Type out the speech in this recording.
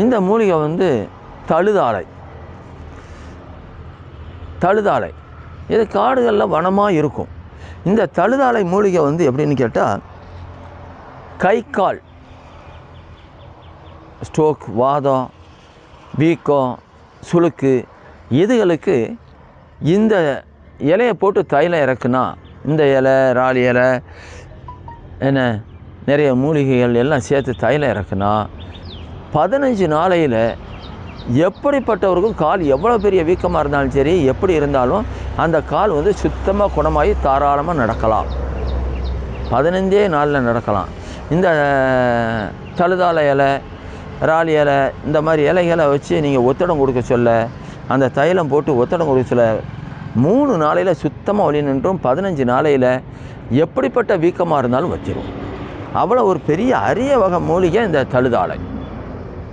இந்த மூலிகை வந்து தழுதாழை. தழுதாழை இது காடுகளில் வனமாக இருக்கும். இந்த தழுதாழை மூலிகை வந்து எப்படின்னு கேட்டால், கை கால் ஸ்ட்ரோக், வாதம், வீக்கம், சுளுக்கு இதுகளுக்கு இந்த இலையை போட்டு தைலம் இறக்குனா, இந்த இலை, ராலி இலை, என்ன நிறைய மூலிகைகள் எல்லாம் சேர்த்து தைலம் இறக்குனா 15 நாளையில் எப்படிப்பட்டவருக்கும் கால் எவ்வளோ பெரிய வீக்கமாக இருந்தாலும் சரி, எப்படி இருந்தாலும் அந்த கால் வந்து சுத்தமாக குணமாகி தாராளமாக நடக்கலாம். 15 நாளில் நடக்கலாம். இந்த தழுதாழை இலை, ராலி இலை, இந்த மாதிரி இலைகளை வச்சு நீங்கள் ஒத்தடம் கொடுக்க சொல்ல, அந்த தைலம் போட்டு ஒத்தடம் கொடுக்க சொல்ல 3 நாளையில் சுத்தமாக வலி நின்றும். 15 நாளையில் எப்படிப்பட்ட வீக்கமாக இருந்தாலும் வச்சிரும். அவ்வளோ ஒரு பெரிய அரிய வகை மூலிகை இந்த தழுதாழை.